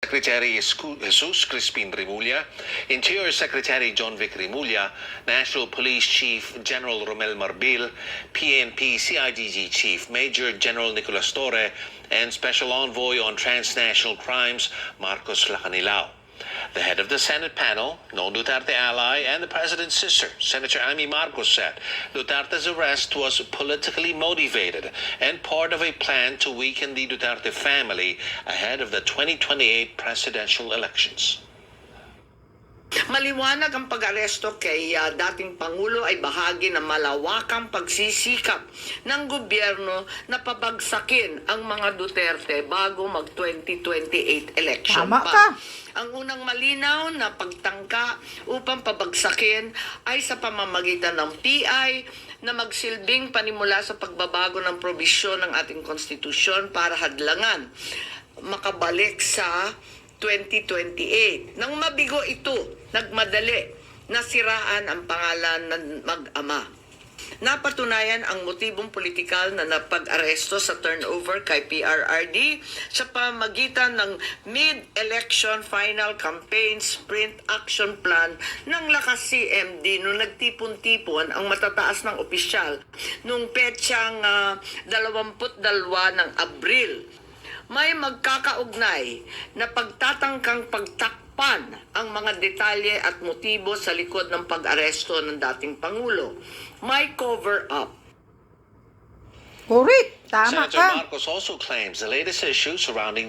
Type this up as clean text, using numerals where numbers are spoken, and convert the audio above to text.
Secretary Jesus Crispin Remulla, Interior Secretary John Vic Remulla, National Police Chief General Romel Marbil, PNP CIDG Chief Major General Nicolas Torre, and Special Envoy on Transnational Crimes Marcos Lacanilao. The head of the Senate panel, known Duterte ally and the president's sister, Senator Amy Marcos, said Duterte's arrest was politically motivated and part of a plan to weaken the Duterte family ahead of the 2028 presidential elections. Maliwanag ang pag-aresto kay dating Pangulo ay bahagi ng malawakang pagsisikap ng gobyerno na pabagsakin ang mga Duterte bago mag-2028 election Tama pa. ka. Ang unang malinaw na pagtangka upang pabagsakin ay sa pamamagitan ng PI na magsilbing panimula sa pagbabago ng probisyon ng ating konstitusyon para hadlangan makabalik sa 2028. Nang mabigo ito, nagmadali na siraan ang pangalan ng mag-ama. Napatunayan ang motibong politikal na napag-aresto sa turnover kay PRRD sa pamamagitan ng mid-election final campaign sprint action plan ng Lakas CMD nung nagtipon-tipon ang matataas ng opisyal noong petsang 22 ng Abril. May magkakaugnay na pagtatangkang pagtakpan ang mga detalye at motibo sa likod ng pag-aresto ng dating Pangulo. May cover-up. Correct. Tama Senator ka. Marcos also claims the latest issue surrounding